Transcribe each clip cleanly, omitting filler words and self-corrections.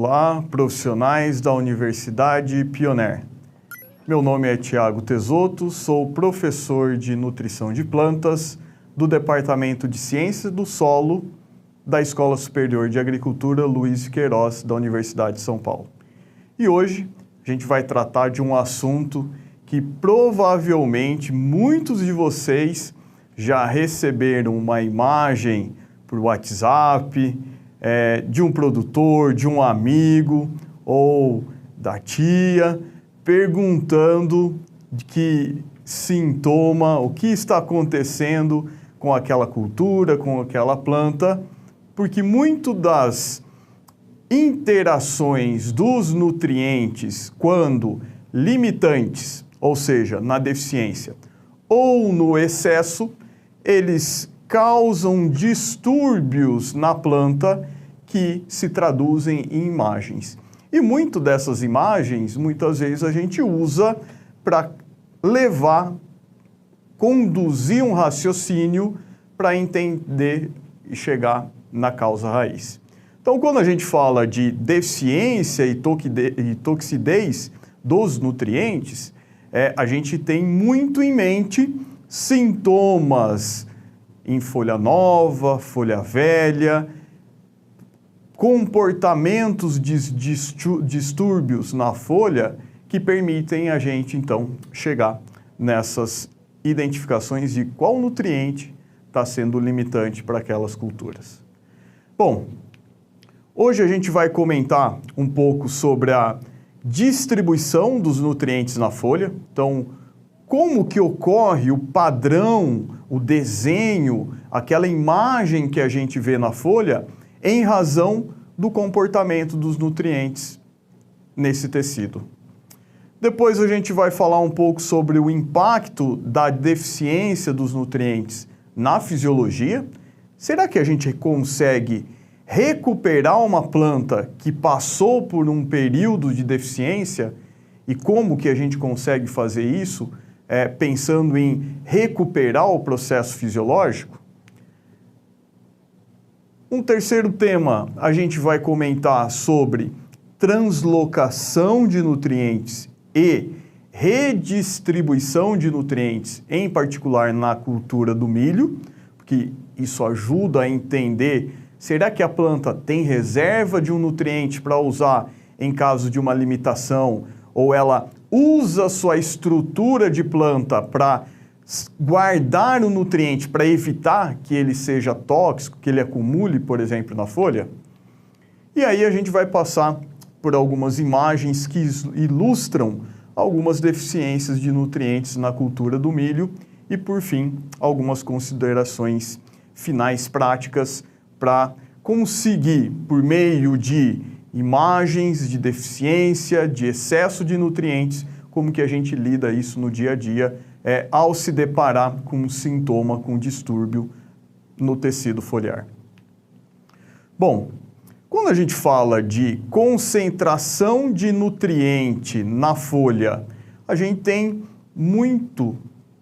Olá, profissionais da Universidade Pioneer. Meu nome é Thiago Tesoto, sou professor de Nutrição de Plantas do Departamento de Ciências do Solo da Escola Superior de Agricultura Luiz de Queiroz, da Universidade de São Paulo. E hoje a gente vai tratar de um assunto que provavelmente muitos de vocês já receberam uma imagem por WhatsApp, de um produtor, de um amigo ou da tia, perguntando de que sintoma, o que está acontecendo com aquela cultura, com aquela planta, porque muito das interações dos nutrientes, quando limitantes, ou seja, na deficiência, ou no excesso, eles causam distúrbios na planta que se traduzem em imagens. E muito dessas imagens, muitas vezes a gente usa para conduzir um raciocínio para entender e chegar na causa raiz. Então, quando a gente fala de deficiência e toxidez dos nutrientes, a gente tem muito em mente sintomas em folha nova, folha velha, comportamentos de distúrbios na folha que permitem a gente, então, chegar nessas identificações de qual nutriente está sendo limitante para aquelas culturas. Bom, hoje a gente vai comentar um pouco sobre a distribuição dos nutrientes na folha. Então, como que ocorre o padrão, o desenho, aquela imagem que a gente vê na folha em razão do comportamento dos nutrientes nesse tecido. Depois a gente vai falar um pouco sobre o impacto da deficiência dos nutrientes na fisiologia. Será que a gente consegue recuperar uma planta que passou por um período de deficiência? E como que a gente consegue fazer isso? Pensando em recuperar o processo fisiológico? Um terceiro tema, a gente vai comentar sobre translocação de nutrientes e redistribuição de nutrientes, em particular na cultura do milho, porque isso ajuda a entender, será que a planta tem reserva de um nutriente para usar em caso de uma limitação, ou ela usa sua estrutura de planta para guardar o nutriente para evitar que ele seja tóxico, que ele acumule, por exemplo, na folha? E aí a gente vai passar por algumas imagens que ilustram algumas deficiências de nutrientes na cultura do milho e, por fim, algumas considerações finais práticas para conseguir, por meio de imagens de deficiência, de excesso de nutrientes, como que a gente lida isso no dia a dia, ao se deparar com um sintoma, com um distúrbio no tecido foliar. Bom, quando a gente fala de concentração de nutriente na folha, a gente tem muito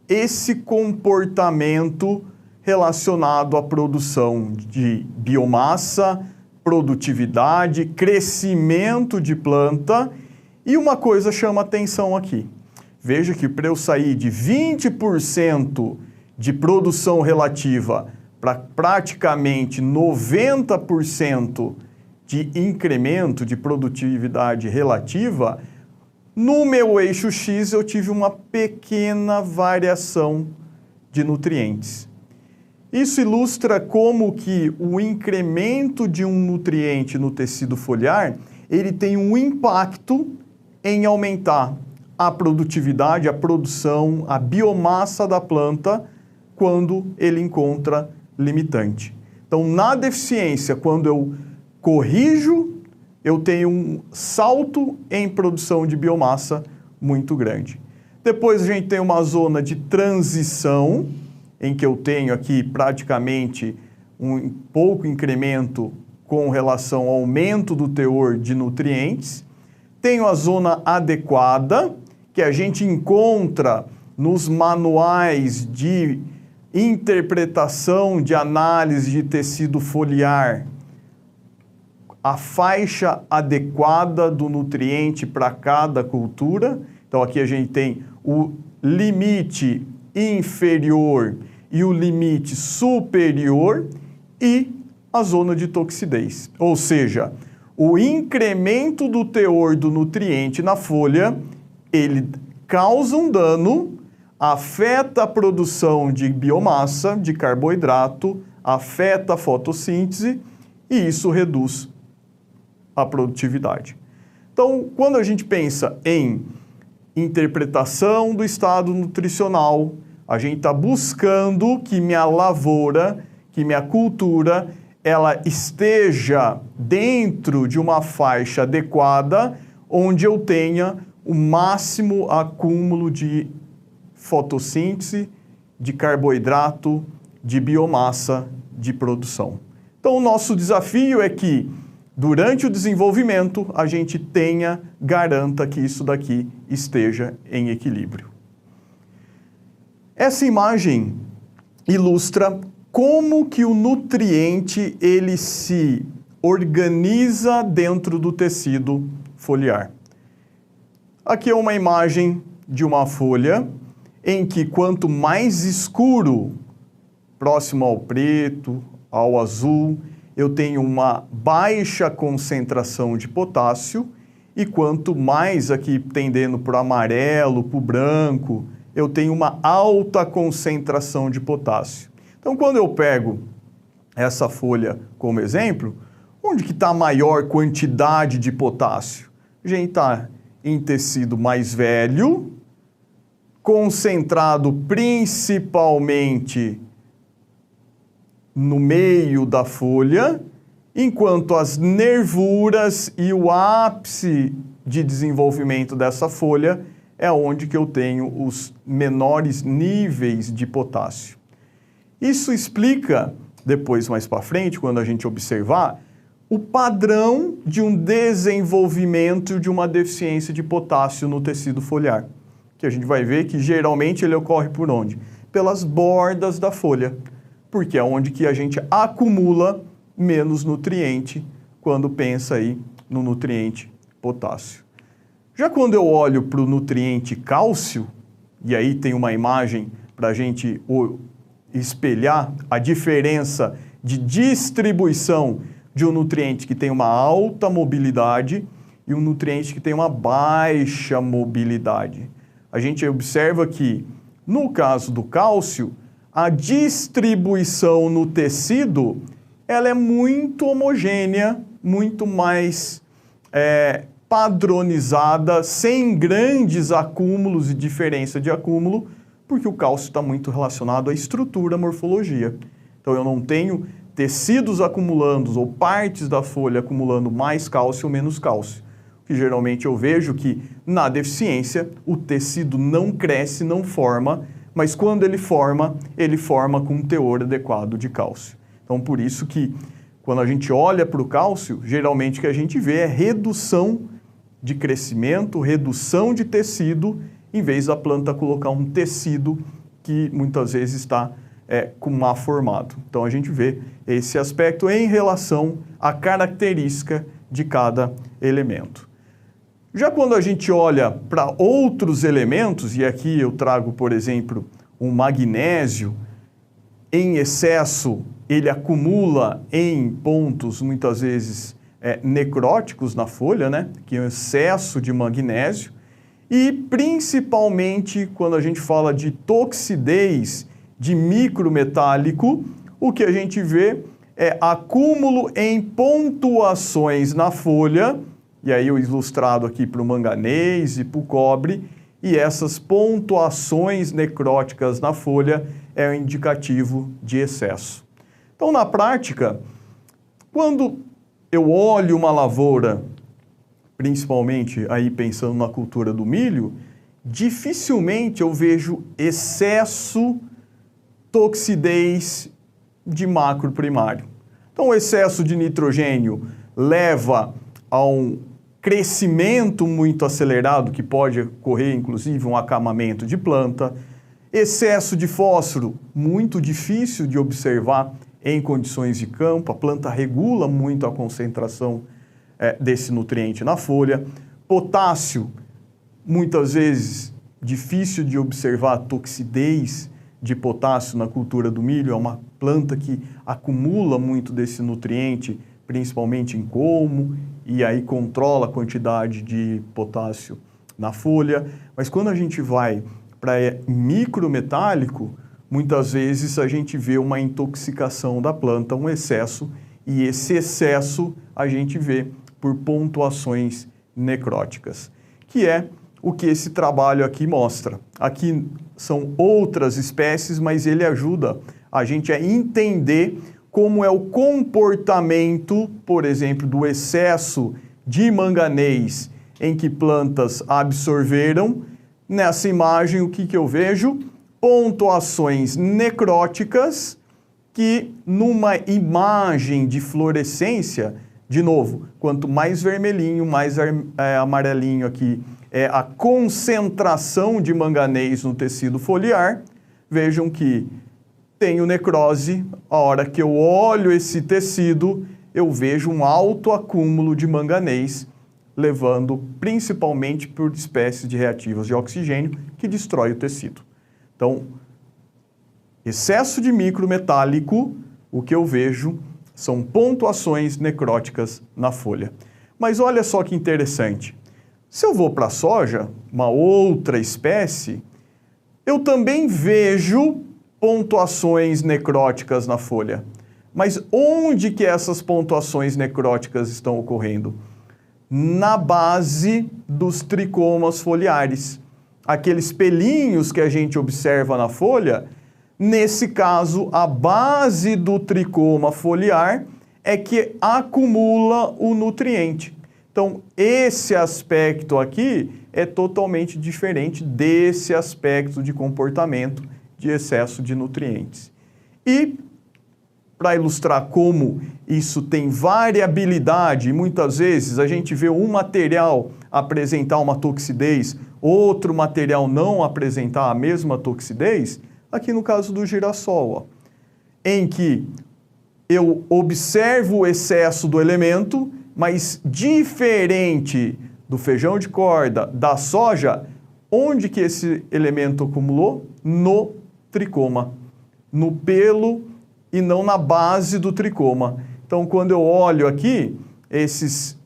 esse comportamento relacionado à produção de biomassa, produtividade, crescimento de planta, e uma coisa chama atenção aqui. Veja que para eu sair de 20% de produção relativa para praticamente 90% de incremento de produtividade relativa, no meu eixo X eu tive uma pequena variação de nutrientes. Isso ilustra como que o incremento de um nutriente no tecido foliar, ele tem um impacto em aumentar a produtividade, a produção, a biomassa da planta quando ele encontra limitante. Então, na deficiência, quando eu corrijo, eu tenho um salto em produção de biomassa muito grande. Depois a gente tem uma zona de transição, em que eu tenho aqui praticamente um pouco incremento com relação ao aumento do teor de nutrientes. Tenho a zona adequada, que a gente encontra nos manuais de interpretação de análise de tecido foliar a faixa adequada do nutriente para cada cultura. Então aqui a gente tem o limite inferior e o limite superior e a zona de toxidez. Ou seja, o incremento do teor do nutriente na folha, ele causa um dano, afeta a produção de biomassa, de carboidrato, afeta a fotossíntese e isso reduz a produtividade. Então, quando a gente pensa em interpretação do estado nutricional, a gente está buscando que minha lavoura, que minha cultura, ela esteja dentro de uma faixa adequada, onde eu tenha o máximo acúmulo de fotossíntese, de carboidrato, de biomassa, de produção. Então, o nosso desafio é que, durante o desenvolvimento, a gente garanta que isso daqui esteja em equilíbrio. Essa imagem ilustra como que o nutriente ele se organiza dentro do tecido foliar. Aqui é uma imagem de uma folha em que quanto mais escuro, próximo ao preto, ao azul, eu tenho uma baixa concentração de potássio e quanto mais aqui tendendo para o amarelo, para o branco, eu tenho uma alta concentração de potássio. Então, quando eu pego essa folha como exemplo, onde que está a maior quantidade de potássio? A gente está em tecido mais velho, concentrado principalmente no meio da folha, enquanto as nervuras e o ápice de desenvolvimento dessa folha é onde que eu tenho os menores níveis de potássio. Isso explica, depois mais para frente, quando a gente observar, o padrão de um desenvolvimento de uma deficiência de potássio no tecido foliar. Que a gente vai ver que geralmente ele ocorre por onde? Pelas bordas da folha, porque é onde que a gente acumula menos nutriente quando pensa aí no nutriente potássio. Já quando eu olho para o nutriente cálcio, e aí tem uma imagem para a gente espelhar a diferença de distribuição de um nutriente que tem uma alta mobilidade e um nutriente que tem uma baixa mobilidade. A gente observa que, no caso do cálcio, a distribuição no tecido ela é muito homogênea, muito mais padronizada, sem grandes acúmulos e diferença de acúmulo, porque o cálcio está muito relacionado à estrutura, à morfologia. Então, eu não tenho tecidos acumulando ou partes da folha acumulando mais cálcio ou menos cálcio. Que geralmente eu vejo que, na deficiência, o tecido não cresce, não forma, mas quando ele forma com um teor adequado de cálcio. Então, por isso que, quando a gente olha para o cálcio, geralmente o que a gente vê é redução de crescimento, redução de tecido, em vez da planta colocar um tecido que muitas vezes está com má formado. Então, a gente vê esse aspecto em relação à característica de cada elemento. Já quando a gente olha para outros elementos, e aqui eu trago, por exemplo, o magnésio, em excesso, ele acumula em pontos, muitas vezes, necróticos na folha, né? Que é o excesso de magnésio. E, principalmente, quando a gente fala de toxidez de micrometálico, o que a gente vê é acúmulo em pontuações na folha, e aí eu ilustrado aqui para o manganês e para o cobre, e essas pontuações necróticas na folha é um indicativo de excesso. Então, na prática, quando eu olho uma lavoura, principalmente aí pensando na cultura do milho, dificilmente eu vejo excesso, toxidez de macro primário. Então, o excesso de nitrogênio leva a um crescimento muito acelerado, que pode ocorrer, inclusive, um acamamento de planta. Excesso de fósforo, muito difícil de observar em condições de campo. A planta regula muito a concentração desse nutriente na folha. Potássio, muitas vezes difícil de observar a toxidez de potássio na cultura do milho, é uma planta que acumula muito desse nutriente, principalmente em colmo, e aí controla a quantidade de potássio na folha. Mas quando a gente vai para micrometálico, muitas vezes a gente vê uma intoxicação da planta, um excesso, e esse excesso a gente vê por pontuações necróticas, que é o que esse trabalho aqui mostra. Aqui são outras espécies, mas ele ajuda a gente a entender como é o comportamento, por exemplo, do excesso de manganês em que plantas absorveram. Nessa imagem, o que eu vejo? Pontuações necróticas que, numa imagem de fluorescência, de novo, quanto mais vermelhinho, mais amarelinho aqui é a concentração de manganês no tecido foliar. Vejam que tenho necrose, a hora que eu olho esse tecido, eu vejo um alto acúmulo de manganês, levando principalmente por espécies de reativas de oxigênio que destrói o tecido. Então, excesso de micrometálico, o que eu vejo são pontuações necróticas na folha. Mas olha só que interessante. Se eu vou para a soja, uma outra espécie, eu também vejo pontuações necróticas na folha. Mas onde que essas pontuações necróticas estão ocorrendo? Na base dos tricomas foliares. Aqueles pelinhos que a gente observa na folha, nesse caso, a base do tricoma foliar é que acumula o nutriente. Então, esse aspecto aqui é totalmente diferente desse aspecto de comportamento de excesso de nutrientes. E, para ilustrar como isso tem variabilidade, e muitas vezes a gente vê um material apresentar uma toxidez, outro material não apresentar a mesma toxidez, aqui no caso do girassol, ó, em que eu observo o excesso do elemento, mas diferente do feijão de corda, da soja, onde que esse elemento acumulou? No tricoma, no pelo e não na base do tricoma. Então, quando eu olho aqui, esses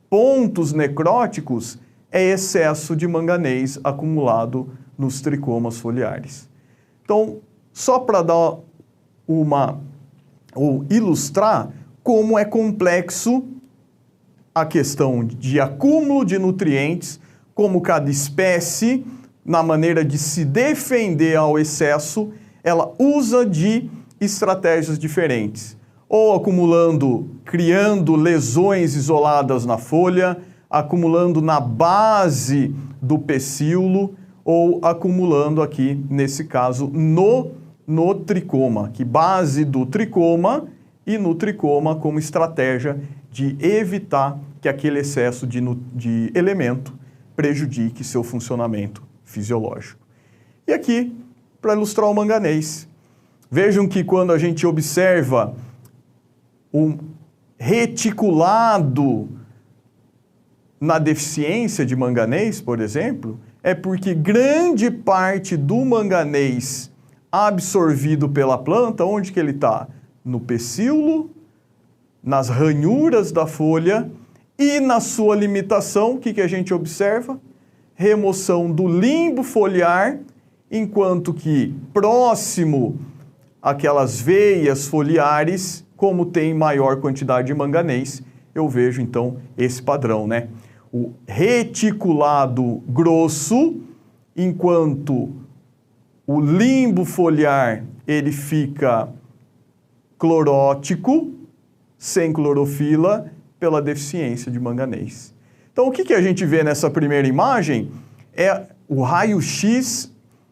pontos necróticos é excesso de manganês acumulado nos tricomas foliares. Então, só para dar ou ilustrar como é complexo a questão de acúmulo de nutrientes, como cada espécie, na maneira de se defender ao excesso, ela usa de estratégias diferentes. Ou acumulando, criando lesões isoladas na folha, acumulando na base do pecíolo, ou acumulando aqui, nesse caso, no tricoma, que base do tricoma e no tricoma como estratégia de evitar que aquele excesso de elemento prejudique seu funcionamento fisiológico. E aqui, para ilustrar o manganês, vejam que quando a gente observa um reticulado na deficiência de manganês, por exemplo, é porque grande parte do manganês absorvido pela planta, onde que ele está? No pecíolo, nas ranhuras da folha e na sua limitação, o que a gente observa? Remoção do limbo foliar, enquanto que próximo àquelas veias foliares, como tem maior quantidade de manganês, eu vejo então esse padrão, né? O reticulado grosso, enquanto o limbo foliar ele fica clorótico, sem clorofila, pela deficiência de manganês. Então, o que a gente vê nessa primeira imagem é o raio-x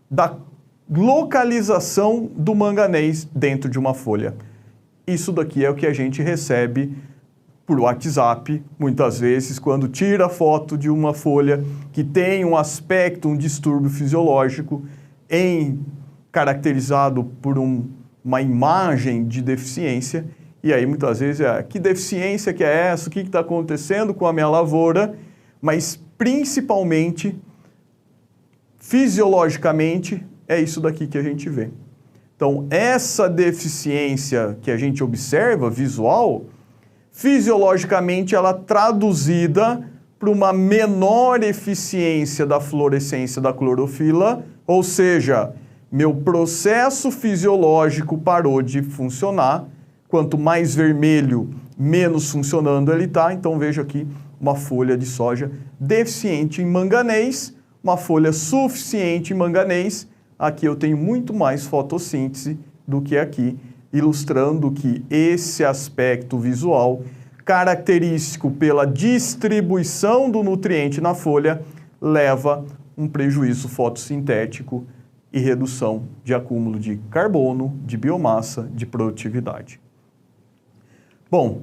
da localização do manganês dentro de uma folha. Isso daqui é o que a gente recebe por WhatsApp, muitas vezes, quando tira a foto de uma folha que tem um aspecto, um distúrbio fisiológico, caracterizado por uma imagem de deficiência, E aí, muitas vezes, que deficiência que é essa? O que está acontecendo com a minha lavoura? Mas, principalmente, fisiologicamente, é isso daqui que a gente vê. Então, essa deficiência que a gente observa, visual, fisiologicamente, ela é traduzida para uma menor eficiência da fluorescência da clorofila, ou seja, meu processo fisiológico parou de funcionar. Quanto mais vermelho, menos funcionando ele está. Então, veja aqui uma folha de soja deficiente em manganês, uma folha suficiente em manganês. Aqui eu tenho muito mais fotossíntese do que aqui, ilustrando que esse aspecto visual, característico pela distribuição do nutriente na folha, leva um prejuízo fotossintético e redução de acúmulo de carbono, de biomassa, de produtividade. Bom,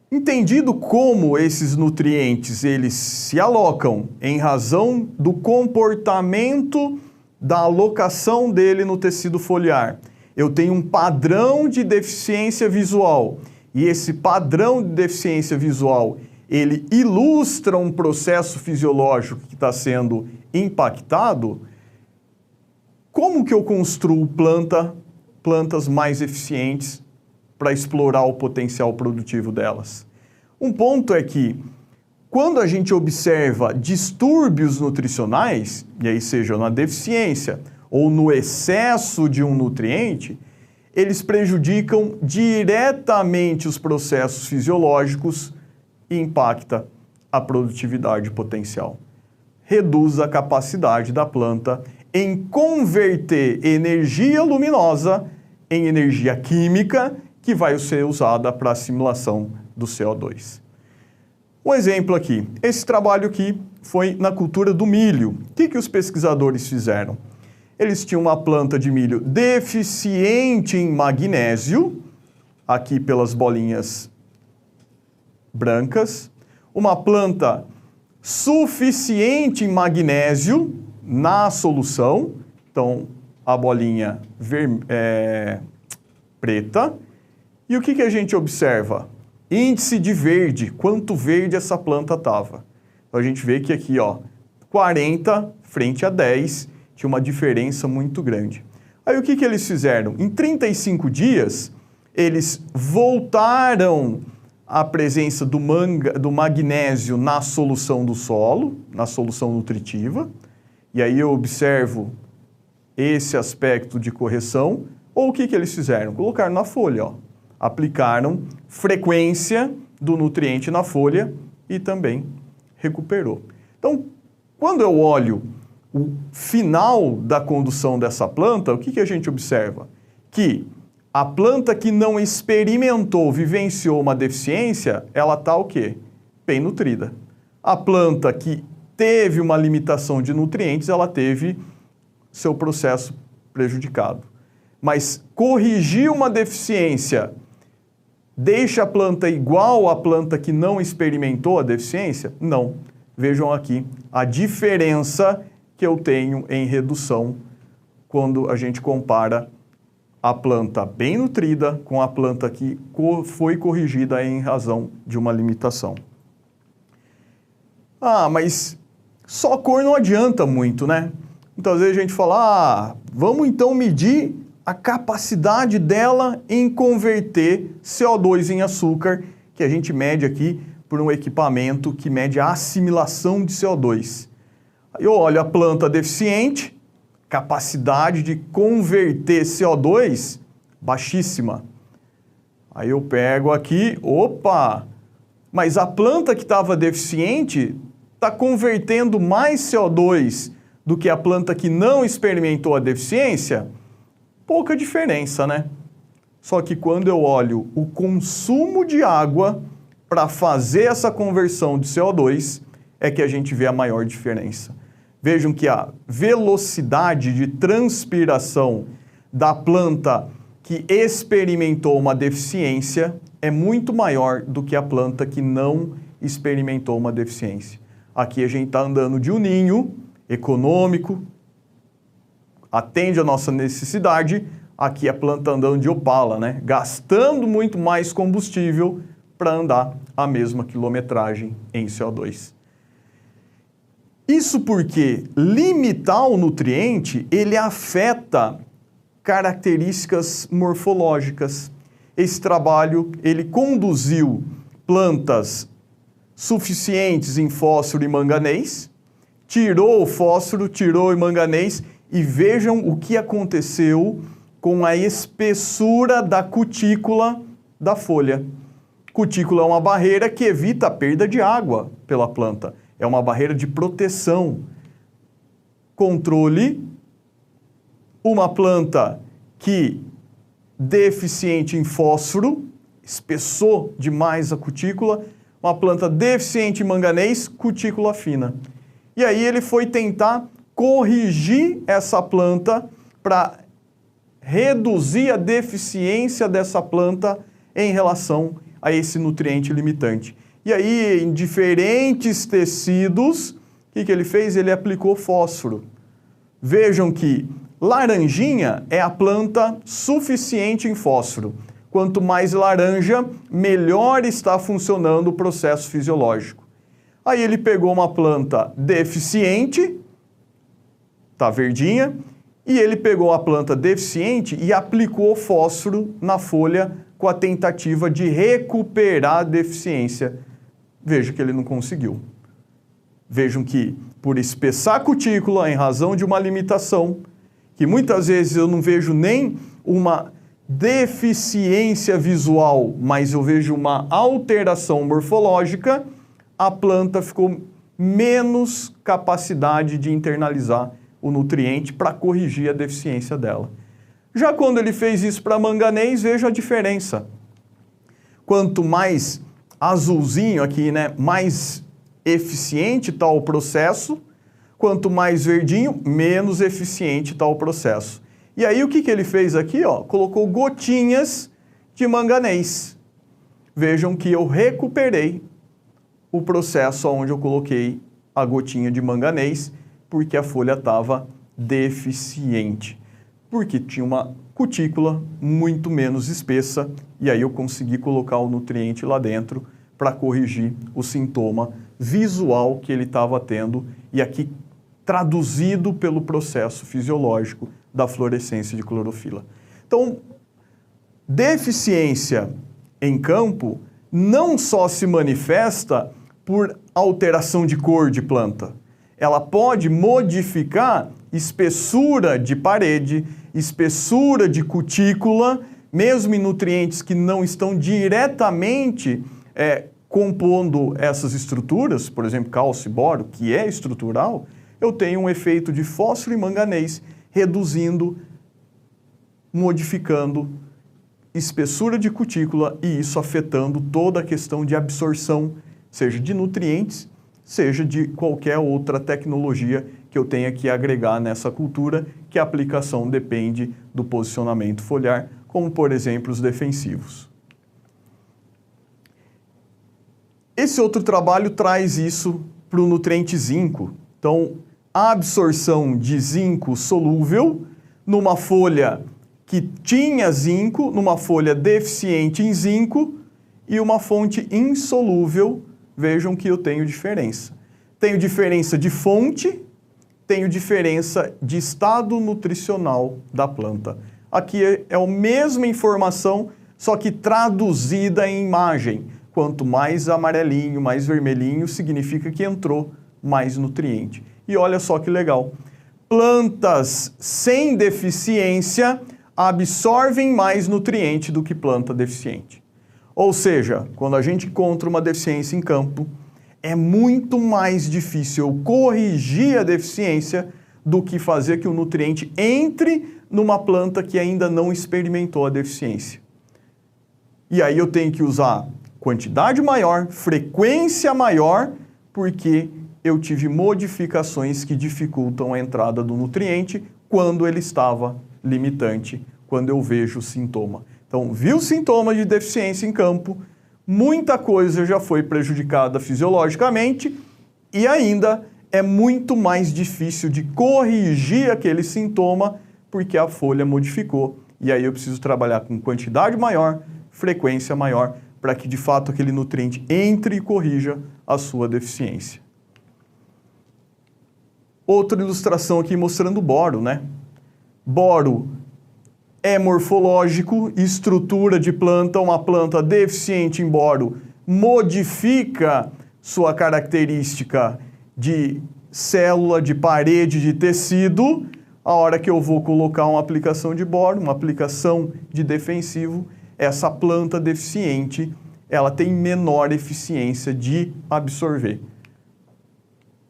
entendido como esses nutrientes eles se alocam em razão do comportamento da alocação dele no tecido foliar, eu tenho um padrão de deficiência visual e esse padrão de deficiência visual ele ilustra um processo fisiológico que está sendo impactado. Como que eu construo plantas mais eficientes para explorar o potencial produtivo delas? Um ponto é que, quando a gente observa distúrbios nutricionais, e aí seja na deficiência ou no excesso de um nutriente, eles prejudicam diretamente os processos fisiológicos e impacta a produtividade potencial. Reduz a capacidade da planta em converter energia luminosa em energia química que vai ser usada para a assimilação do CO2. Um exemplo aqui, esse trabalho aqui foi na cultura do milho. O que os pesquisadores fizeram? Eles tinham uma planta de milho deficiente em magnésio, aqui pelas bolinhas brancas, uma planta suficiente em magnésio na solução, então a bolinha preta. E o que a gente observa? Índice de verde, quanto verde essa planta estava. Então a gente vê que aqui, 40 frente a 10, tinha uma diferença muito grande. Aí o que eles fizeram? Em 35 dias, eles voltaram a presença do magnésio na solução do solo, na solução nutritiva. E aí eu observo esse aspecto de correção. Ou o que eles fizeram? Colocaram na folha, aplicaram frequência do nutriente na folha e também recuperou. Então, quando eu olho o final da condução dessa planta, o que a gente observa? Que a planta que não experimentou, vivenciou uma deficiência, ela está o quê? Bem nutrida. A planta que teve uma limitação de nutrientes, ela teve seu processo prejudicado. Mas corrigir uma deficiência deixa a planta igual à planta que não experimentou a deficiência? Não. Vejam aqui a diferença que eu tenho em redução quando a gente compara a planta bem nutrida com a planta que foi corrigida em razão de uma limitação. Ah, mas só cor não adianta muito, né? Muitas vezes a gente fala, vamos então medir a capacidade dela em converter CO2 em açúcar, que a gente mede aqui por um equipamento que mede a assimilação de CO2. Aí eu olho a planta deficiente, capacidade de converter CO2 baixíssima. Aí eu pego aqui, mas a planta que estava deficiente está convertendo mais CO2 do que a planta que não experimentou a deficiência? Pouca diferença, né? Só que quando eu olho o consumo de água para fazer essa conversão de CO2, é que a gente vê a maior diferença. Vejam que a velocidade de transpiração da planta que experimentou uma deficiência é muito maior do que a planta que não experimentou uma deficiência. Aqui a gente está andando de um ninho econômico, atende a nossa necessidade. Aqui a planta andando de Opala, né? Gastando muito mais combustível para andar a mesma quilometragem em CO2. Isso porque limitar o nutriente, ele afeta características morfológicas. Esse trabalho, ele conduziu plantas suficientes em fósforo e manganês, tirou o fósforo, tirou o manganês e vejam o que aconteceu com a espessura da cutícula da folha. Cutícula é uma barreira que evita a perda de água pela planta. É uma barreira de proteção. Controle, uma planta que deficiente em fósforo, espessou demais a cutícula, uma planta deficiente em manganês, cutícula fina. E aí ele foi tentar corrigir essa planta para reduzir a deficiência dessa planta em relação a esse nutriente limitante. E aí, em diferentes tecidos, o que ele fez? Ele aplicou fósforo. Vejam que laranjinha é a planta suficiente em fósforo. Quanto mais laranja, melhor está funcionando o processo fisiológico. Aí ele pegou uma planta deficiente, tá verdinha, e ele pegou a planta deficiente e aplicou fósforo na folha com a tentativa de recuperar a deficiência. Veja que ele não conseguiu. Vejam que, por espessar a cutícula em razão de uma limitação, que muitas vezes eu não vejo nem uma deficiência visual, mas eu vejo uma alteração morfológica, a planta ficou menos capacidade de internalizar o nutriente para corrigir a deficiência dela. Já quando ele fez isso para manganês, veja a diferença. Quanto mais azulzinho aqui, né, mais eficiente está o processo, quanto mais verdinho, menos eficiente está o processo. E aí o que ele fez aqui? Ó, colocou gotinhas de manganês. Vejam que eu recuperei o processo onde eu coloquei a gotinha de manganês, porque a folha estava deficiente, porque tinha uma cutícula muito menos espessa, e aí eu consegui colocar o nutriente lá dentro para corrigir o sintoma visual que ele estava tendo, e aqui traduzido pelo processo fisiológico da fluorescência de clorofila. Então, deficiência em campo não só se manifesta por alteração de cor de planta, ela pode modificar espessura de parede, espessura de cutícula, mesmo em nutrientes que não estão diretamente compondo essas estruturas, por exemplo, cálcio e boro, que é estrutural, eu tenho um efeito de fósforo e manganês reduzindo, modificando espessura de cutícula e isso afetando toda a questão de absorção, seja de nutrientes, seja de qualquer outra tecnologia que eu tenha que agregar nessa cultura, que a aplicação depende do posicionamento foliar, como, por exemplo, os defensivos. Esse outro trabalho traz isso para o nutriente zinco. Então, a absorção de zinco solúvel numa folha que tinha zinco, numa folha deficiente em zinco e uma fonte insolúvel. Vejam que eu tenho diferença. Tenho diferença de fonte, tenho diferença de estado nutricional da planta. Aqui é a mesma informação, só que traduzida em imagem. Quanto mais amarelinho, mais vermelhinho, significa que entrou mais nutriente. E olha só que legal. Plantas sem deficiência absorvem mais nutriente do que planta deficiente. Ou seja, quando a gente encontra uma deficiência em campo, é muito mais difícil eu corrigir a deficiência do que fazer que o nutriente entre numa planta que ainda não experimentou a deficiência. E aí eu tenho que usar quantidade maior, frequência maior, porque eu tive modificações que dificultam a entrada do nutriente quando ele estava limitante, quando eu vejo o sintoma. Então, viu sintoma de deficiência em campo, muita coisa já foi prejudicada fisiologicamente e ainda é muito mais difícil de corrigir aquele sintoma porque a folha modificou e aí eu preciso trabalhar com quantidade maior, frequência maior, para que de fato aquele nutriente entre e corrija a sua deficiência. Outra ilustração aqui mostrando boro, né? Boro é morfológico, estrutura de planta, uma planta deficiente em boro modifica sua característica de célula, de parede, de tecido. A hora que eu vou colocar uma aplicação de boro, uma aplicação de defensivo, essa planta deficiente, ela tem menor eficiência de absorver.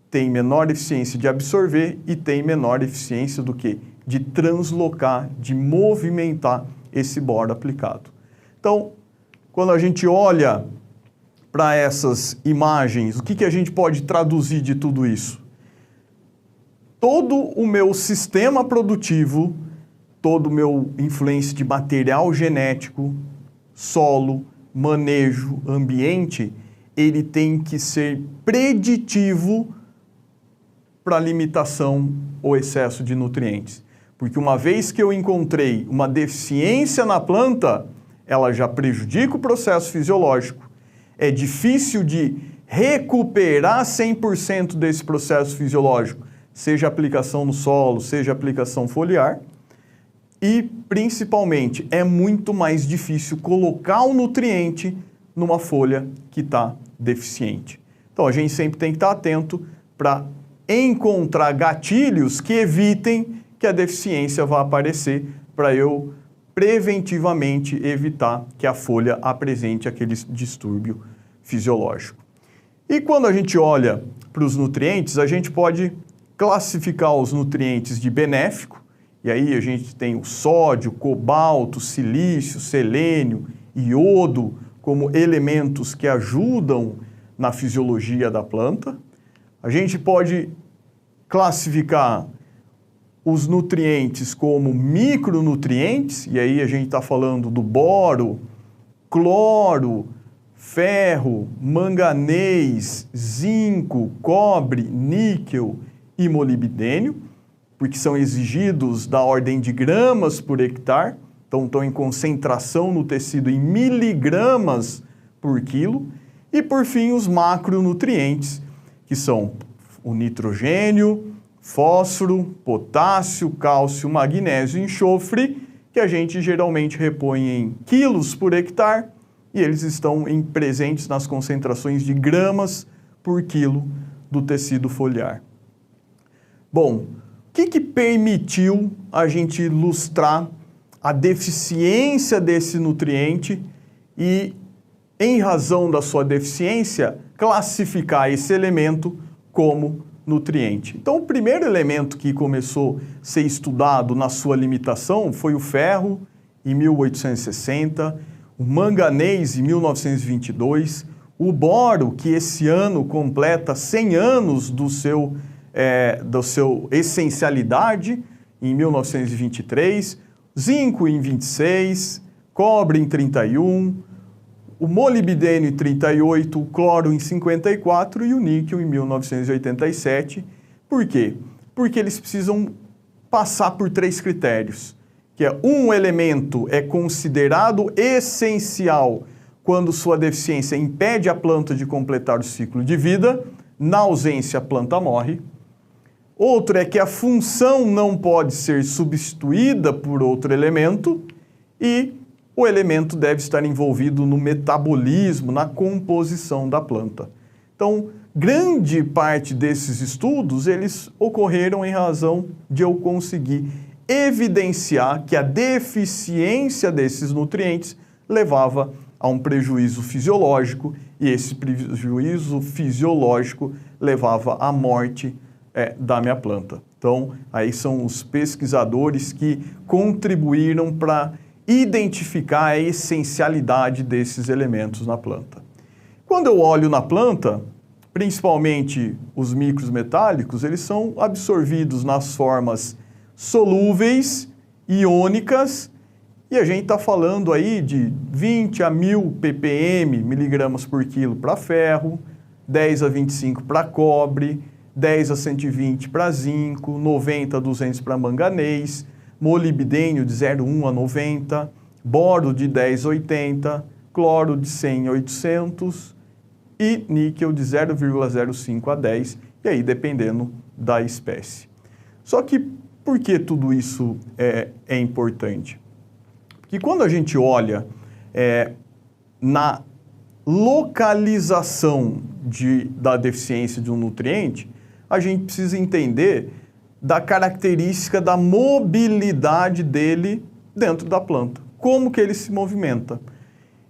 Tem menor eficiência de absorver e tem menor eficiência do que? De translocar, de movimentar esse boro aplicado. Então, quando a gente olha para essas imagens, o que a gente pode traduzir de tudo isso? Todo o meu sistema produtivo, todo o meu influência de material genético, solo, manejo, ambiente, ele tem que ser preditivo para limitação ou excesso de nutrientes. Porque uma vez que eu encontrei uma deficiência na planta, ela já prejudica o processo fisiológico. É difícil de recuperar 100% desse processo fisiológico, seja aplicação no solo, seja aplicação foliar. E, principalmente, é muito mais difícil colocar um nutriente numa folha que está deficiente. Então, a gente sempre tem que estar atento para encontrar gatilhos que evitem que a deficiência vá aparecer, para eu preventivamente evitar que a folha apresente aquele distúrbio fisiológico. E quando a gente olha para os nutrientes, a gente pode classificar os nutrientes de benéfico, e aí a gente tem o sódio, cobalto, silício, selênio, iodo, como elementos que ajudam na fisiologia da planta. A gente pode classificar os nutrientes como micronutrientes, e aí a gente está falando do boro, cloro, ferro, manganês, zinco, cobre, níquel e molibdênio, porque são exigidos da ordem de gramas por hectare, então estão em concentração no tecido em miligramas por quilo. E por fim os macronutrientes, que são o nitrogênio, fósforo, potássio, cálcio, magnésio e enxofre, que a gente geralmente repõe em quilos por hectare, e eles estão presentes nas concentrações de gramas por quilo do tecido foliar. Bom, o que permitiu a gente ilustrar a deficiência desse nutriente e, em razão da sua deficiência, classificar esse elemento como nutriente? Então, o primeiro elemento que começou a ser estudado na sua limitação foi o ferro, em 1860, o manganês, em 1922, o boro, que esse ano completa 100 anos do seu essencialidade, em 1923, zinco em 26, cobre em 31, o molibdênio em 38, o cloro em 54 e o níquel em 1987. Por quê? Porque eles precisam passar por 3 critérios, que é um elemento é considerado essencial quando sua deficiência impede a planta de completar o ciclo de vida, na ausência a planta morre. Outro é que a função não pode ser substituída por outro elemento e o elemento deve estar envolvido no metabolismo, na composição da planta. Então, grande parte desses estudos, eles ocorreram em razão de eu conseguir evidenciar que a deficiência desses nutrientes levava a um prejuízo fisiológico e esse prejuízo fisiológico levava à morte da minha planta. Então, aí são os pesquisadores que contribuíram para identificar a essencialidade desses elementos na planta. Quando eu olho na planta, principalmente os micros metálicos, eles são absorvidos nas formas solúveis, iônicas, e a gente está falando aí de 20 a 1000 ppm, miligramas por quilo para ferro, 10 a 25 para cobre, 10 a 120 para zinco, 90 a 200 para manganês, molibdênio de 0,1 a 90, boro de 10 a 80, cloro de 100 a 800 e níquel de 0,05 a 10, e aí dependendo da espécie. Só que por que tudo isso é importante? Porque quando a gente olha na localização da deficiência de um nutriente, a gente precisa entender da característica da mobilidade dele dentro da planta. Como que ele se movimenta.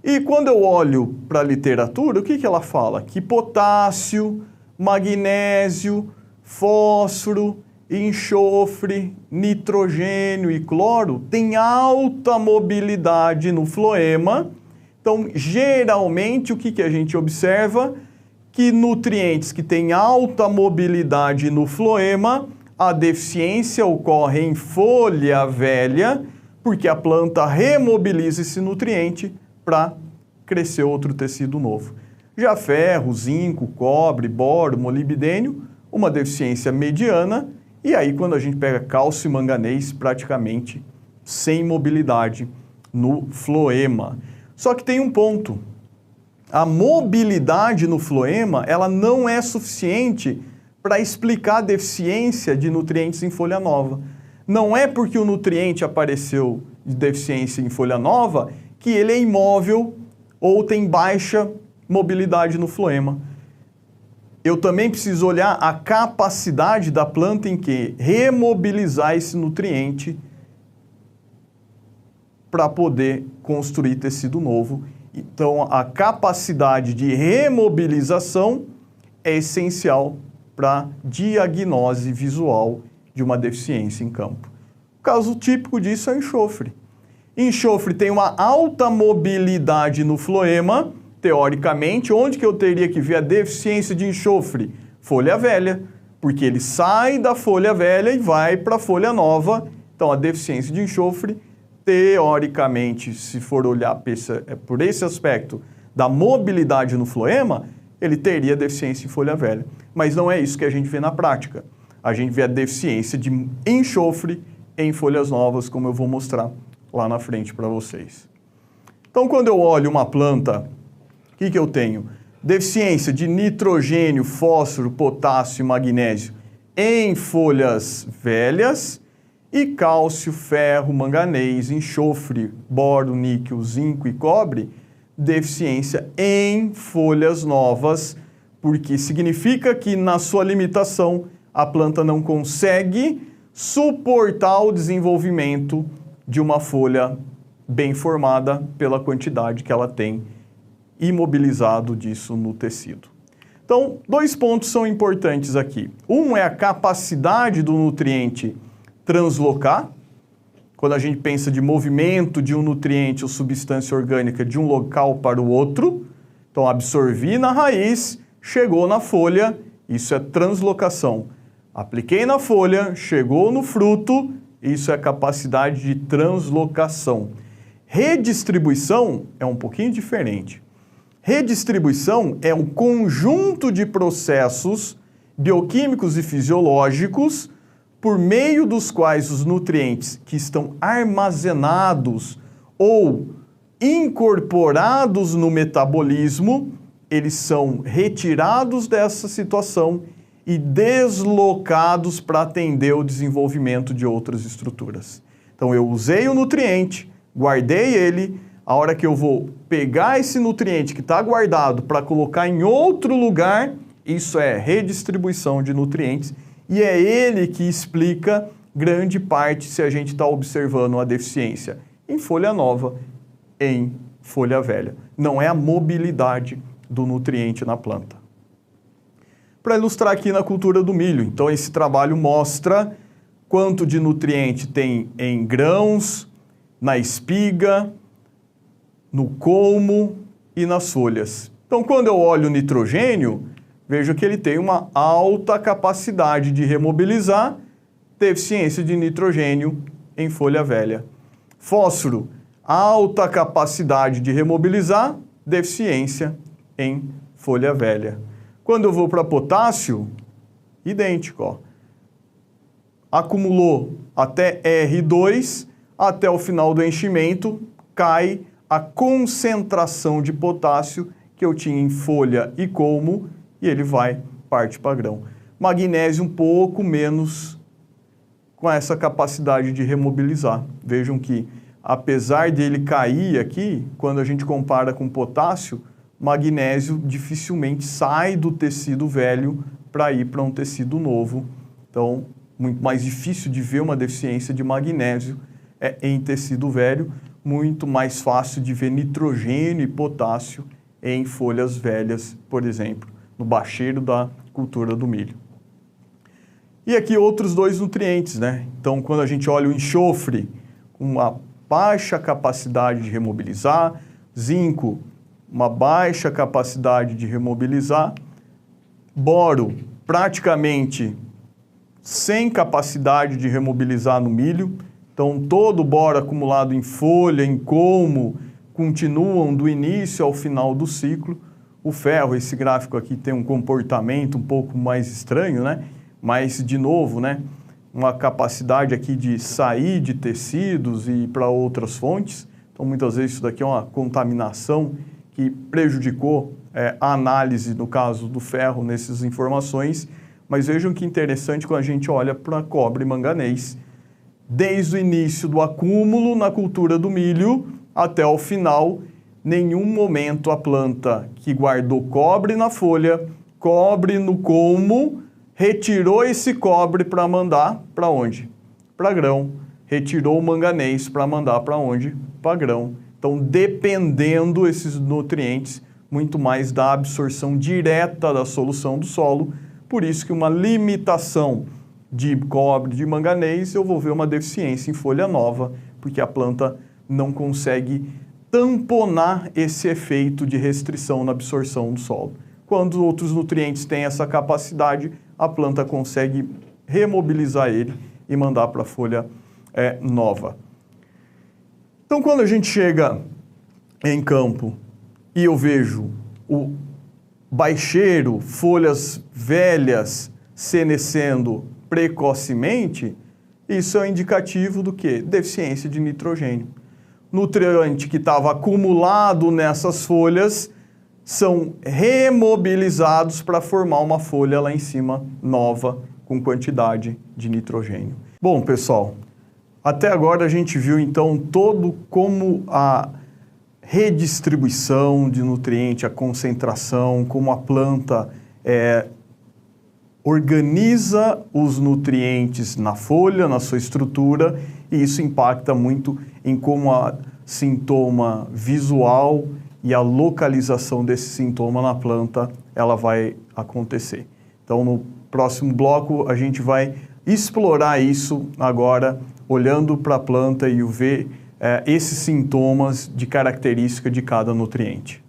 E quando eu olho para a literatura, o que ela fala? Que potássio, magnésio, fósforo, enxofre, nitrogênio e cloro têm alta mobilidade no floema. Então, geralmente, o que a gente observa? Que nutrientes que têm alta mobilidade no floema, a deficiência ocorre em folha velha, porque a planta remobiliza esse nutriente para crescer outro tecido novo. Já ferro, zinco, cobre, boro, molibdênio, uma deficiência mediana, e aí quando a gente pega cálcio e manganês, praticamente sem mobilidade no floema. Só que tem um ponto. A mobilidade no floema, ela não é suficiente para explicar a deficiência de nutrientes em folha nova. Não é porque o nutriente apareceu de deficiência em folha nova que ele é imóvel ou tem baixa mobilidade no floema. Eu também preciso olhar a capacidade da planta em que remobilizar esse nutriente para poder construir tecido novo. Então, a capacidade de remobilização é essencial para a diagnose visual de uma deficiência em campo. O caso típico disso é o enxofre. Enxofre tem uma alta mobilidade no floema, teoricamente. Onde que eu teria que ver a deficiência de enxofre? Folha velha, porque ele sai da folha velha e vai para a folha nova. Então, a deficiência de enxofre, teoricamente, se for olhar por esse aspecto da mobilidade no floema, ele teria deficiência em folha velha. Mas não é isso que a gente vê na prática. A gente vê a deficiência de enxofre em folhas novas, como eu vou mostrar lá na frente para vocês. Então, quando eu olho uma planta, o que eu tenho? Deficiência de nitrogênio, fósforo, potássio e magnésio em folhas velhas e cálcio, ferro, manganês, enxofre, boro, níquel, zinco e cobre, deficiência em folhas novas, porque significa que na sua limitação a planta não consegue suportar o desenvolvimento de uma folha bem formada pela quantidade que ela tem imobilizado disso no tecido. Então, dois pontos são importantes aqui. Um é a capacidade do nutriente translocar. Quando a gente pensa de movimento de um nutriente ou substância orgânica de um local para o outro, então absorvi na raiz, chegou na folha, isso é translocação. Apliquei na folha, chegou no fruto, isso é capacidade de translocação. Redistribuição é um pouquinho diferente. Redistribuição é um conjunto de processos bioquímicos e fisiológicos por meio dos quais os nutrientes que estão armazenados ou incorporados no metabolismo, eles são retirados dessa situação e deslocados para atender o desenvolvimento de outras estruturas. Então, eu usei o nutriente, guardei ele, a hora que eu vou pegar esse nutriente que está guardado para colocar em outro lugar, isso é redistribuição de nutrientes, e é ele que explica grande parte se a gente está observando a deficiência em folha nova, em folha velha. Não é a mobilidade do nutriente na planta. Para ilustrar aqui na cultura do milho, então esse trabalho mostra quanto de nutriente tem em grãos, na espiga, no colmo e nas folhas. Então, quando eu olho o nitrogênio, vejo que ele tem uma alta capacidade de remobilizar, deficiência de nitrogênio em folha velha. Fósforo, alta capacidade de remobilizar, deficiência em folha velha. Quando eu vou para potássio, idêntico, ó. acumulou até R2, até o final do enchimento, cai a concentração de potássio que eu tinha em folha e colmo, e ele parte para grão. Magnésio um pouco menos com essa capacidade de remobilizar. Vejam que, apesar dele cair aqui, quando a gente compara com potássio, magnésio dificilmente sai do tecido velho para ir para um tecido novo. Então, muito mais difícil de ver uma deficiência de magnésio em tecido velho, muito mais fácil de ver nitrogênio e potássio em folhas velhas, por exemplo, no bacheiro da cultura do milho. E aqui outros dois nutrientes, né? Então, quando a gente olha o enxofre, com uma baixa capacidade de remobilizar, zinco, uma baixa capacidade de remobilizar, boro, praticamente sem capacidade de remobilizar no milho. Então, todo o boro acumulado em folha, em colmo, continuam do início ao final do ciclo. O ferro, esse gráfico aqui tem um comportamento um pouco mais estranho, né? Mas, de novo, né? Uma capacidade aqui de sair de tecidos e ir para outras fontes. Então, muitas vezes isso daqui é uma contaminação que prejudicou a análise, no caso do ferro, nessas informações. Mas vejam que interessante quando a gente olha para cobre e manganês. Desde o início do acúmulo na cultura do milho até o final, nenhum momento a planta que guardou cobre na folha, cobre no colmo, retirou esse cobre para mandar para onde? Para grão. Retirou o manganês para mandar para onde? Para grão. Então, dependendo esses nutrientes muito mais da absorção direta da solução do solo, por isso que uma limitação de cobre, de manganês, eu vou ver uma deficiência em folha nova, porque a planta não consegue tamponar esse efeito de restrição na absorção do solo. Quando outros nutrientes têm essa capacidade, a planta consegue remobilizar ele e mandar para a folha nova. Então, quando a gente chega em campo e eu vejo o baixeiro, folhas velhas senescendo precocemente, isso é um indicativo do quê? Deficiência de nitrogênio. Nutriente que estava acumulado nessas folhas são remobilizados para formar uma folha lá em cima nova com quantidade de nitrogênio. Bom, pessoal, até agora a gente viu então todo como a redistribuição de nutriente, a concentração, como a planta organiza os nutrientes na folha, na sua estrutura, e isso impacta muito em como a sintoma visual e a localização desse sintoma na planta ela vai acontecer. Então, no próximo bloco, a gente vai explorar isso agora, olhando para a planta e ver esses sintomas de característica de cada nutriente.